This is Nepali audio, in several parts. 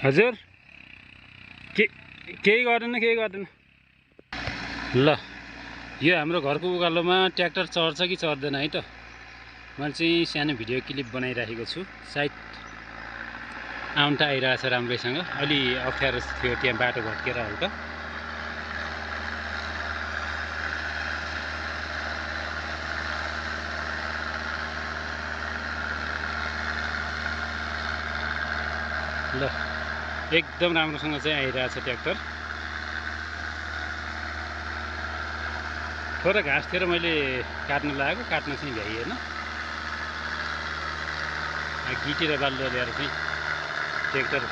हजुर केही गर्दैन ल यो हाम्रो घरको उकालोमा ट्र्याक्टर चढ्छ कि चढ्दैन है त। मैले चाहिँ सानो भिडियो क्लिप बनाइराखेको छु। सायद आउन त आइरहेछ राम्रैसँग। अलि अप्ठ्यारो थियो त्यहाँ बाटो भत्केर हल्का। ल एकदम राम्रोसँग चाहिँ आइरहेछ ट्र्याक्टर। थोरै घाँस थियो र मैले काट्न लागेको, काट्न चाहिँ भ्याइएन। गिटी र बालुवा ल्याएर चाहिँ ट्र्याक्टर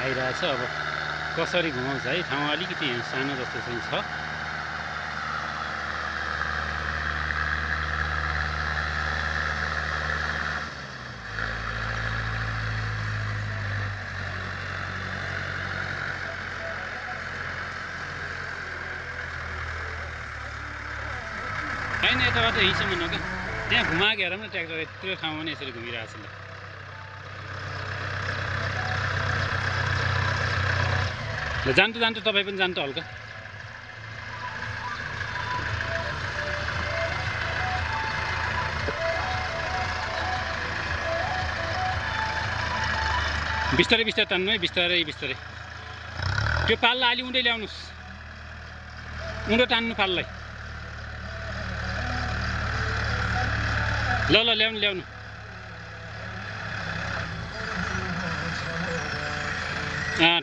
आइरहेछ। अब कसरी घुमाउँछ है, ठाउँ अलिकति सानो जस्तो चाहिँ छ। होइन यताबाट यहीँसम्म न क्या, त्यहाँ घुमाएको हेर न ट्र्याक्टर यत्रो ठाउँमा नै यसरी घुमिरहेछ। ल जान्छु तपाईँ पनि जान्छु हल्का। बिस्तारै तान्नु है, बिस्तारै। त्यो पाल्ला अलि उँधै ल्याउनुहोस्, उँधो तान्नु पाल्लाई। ल ल्याउनु।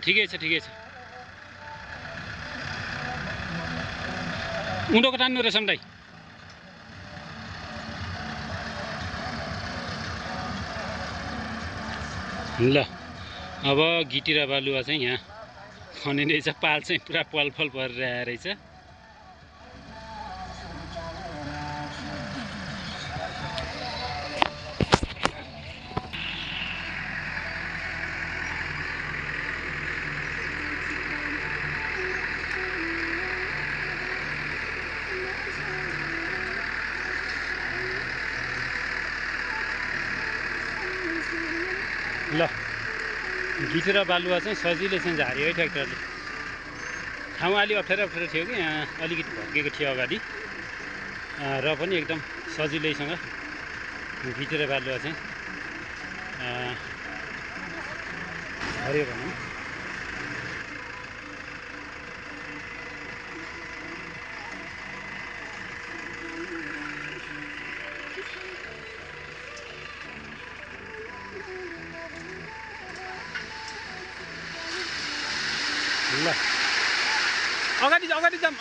ठिकै छ। उँधोको तान्नु रेशम दाइ। ल अब गिटी र बालुवा चाहिँ यहाँ खनिँदैछ। पाल चाहिँ पुरा पलफल परेर आएर रहेछ। ल गिटी र बालुवा चाहिँ सजिलै चाहिँ झार्यो है ट्र्याक्टरले। ठाउँ अलि अप्ठ्यारो थियो कि यहाँ अलिकति भत्केको थियो अगाडि, र पनि एकदम सजिलैसँग गिटी र बालुवा चाहिँ झऱ्यो भनौँ। ल अगाडि जाम।